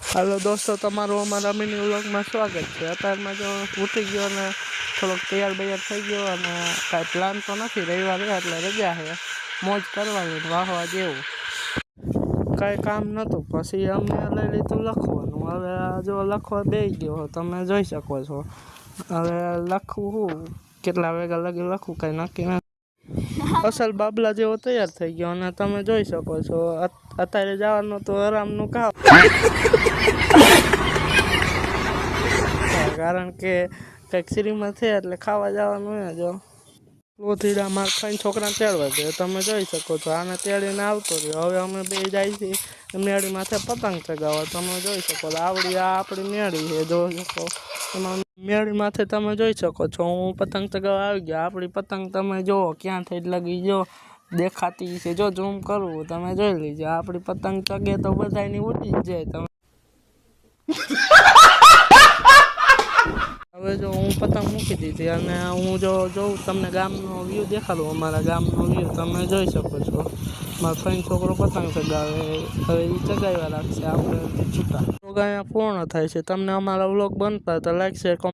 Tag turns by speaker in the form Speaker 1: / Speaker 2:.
Speaker 1: હાલો દોસ્તો, તમારું અમારા મિની વ્લોગમાં સ્વાગત છે। અત્યારમાં જો ઉઠી ગયો ને થોડોક તૈયાર બૈયાર થઈ ગયો અને કાંઈ પ્લાન તો નથી, રવિવાર એટલે રજા છે, મોજ કરવાની વાહવા જેવું કાંઈ કામ નહોતું। પછી અમે લઈ લીધું લખવાનું। હવે જો લખવા બેસી ગયો તમે જોઈ શકો છો। હવે લખવું શું, કેટલા વાગ્યા લગી લખવું કાંઈ નક્કી નથી। અસલ બાબલા જેવો તૈયાર થઈ ગયો અને તમે જોઈ શકો છો અત્યારે જવાનું તો આરામનું કામ, કારણ કે કંઈક શ્રીમાં છે એટલે ખાવા જવાનું હોય। જો લોથીડા મારા ફાઈન છોકરાને તેડવા છે, તમે જોઈ શકો છો। આને તેડીને આવતો રહ્યો। હવે અમે બે જાય છીએ મેળી માથે પતંગ ચગાવવા। તમે જોઈ શકો છો આપણી મેળી છે, જો શકો એમાં મેળી માથે તમે જોઈ શકો છો હું પતંગ ચગાવવા આવી ગયો। આપણી પતંગ તમે જુઓ ક્યાં થઈ લગી જો દેખાતી છે, જો ઝૂમ કરવું તમે જોઈ લીજો। આપણી પતંગ ચગે તો બધાની ઉડી જ જાય। તમે હવે જો હું પતંગ મૂકી દીધી અને હું જો જોઉં તમને ગામનો વ્યૂ દેખાડું। અમારા ગામનો વ્યૂ તમે જોઈ શકો છો। મારો ફ્રેન્ડ છોકરો પતંગ ચગાવે, હવે એ ચગાવ્યા રાખશે, આપણે છૂટા વ્લોગ અહીંયા પૂર્ણ થાય છે। તમને અમારા વ્લોગ બનતા તો લાઈક શેર